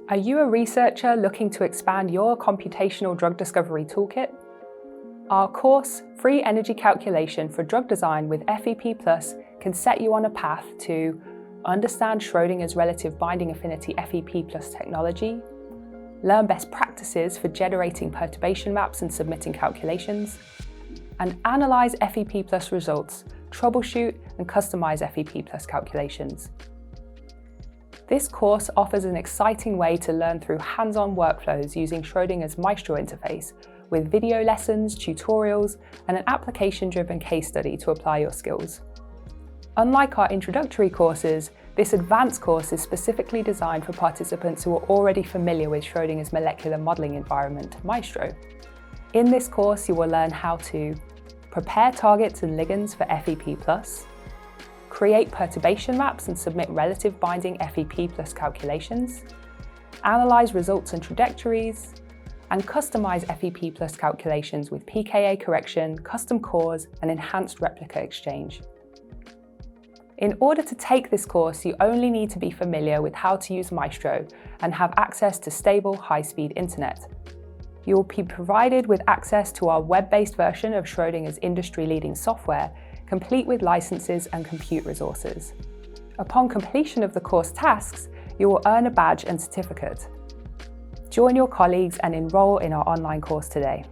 Are you a researcher looking to expand your computational drug discovery toolkit? Our course, Free Energy Calculation for Drug Design with FEP+, can set you on a path to understand Schrödinger's relative binding affinity FEP+ technology, learn best practices for generating perturbation maps and submitting calculations, and analyze FEP+ results, troubleshoot and customize FEP+ calculations. This course offers an exciting way to learn through hands-on workflows using Schrödinger's Maestro interface, with video lessons, tutorials, and an application-driven case study to apply your skills. Unlike our introductory courses, this advanced course is specifically designed for participants who are already familiar with Schrödinger's molecular modeling environment, Maestro. In this course, you will learn how to prepare targets and ligands for FEP+, create perturbation maps and submit relative binding FEP+ calculations, analyze results and trajectories, and customize FEP+ calculations with pKa correction, custom cores, and enhanced replica exchange. In order to take this course, you only need to be familiar with how to use Maestro and have access to stable, high-speed internet. You will be provided with access to our web-based version of Schrödinger's industry-leading software, complete with licenses and compute resources. Upon completion of the course tasks, you will earn a badge and certificate. Join your colleagues and enroll in our online course today.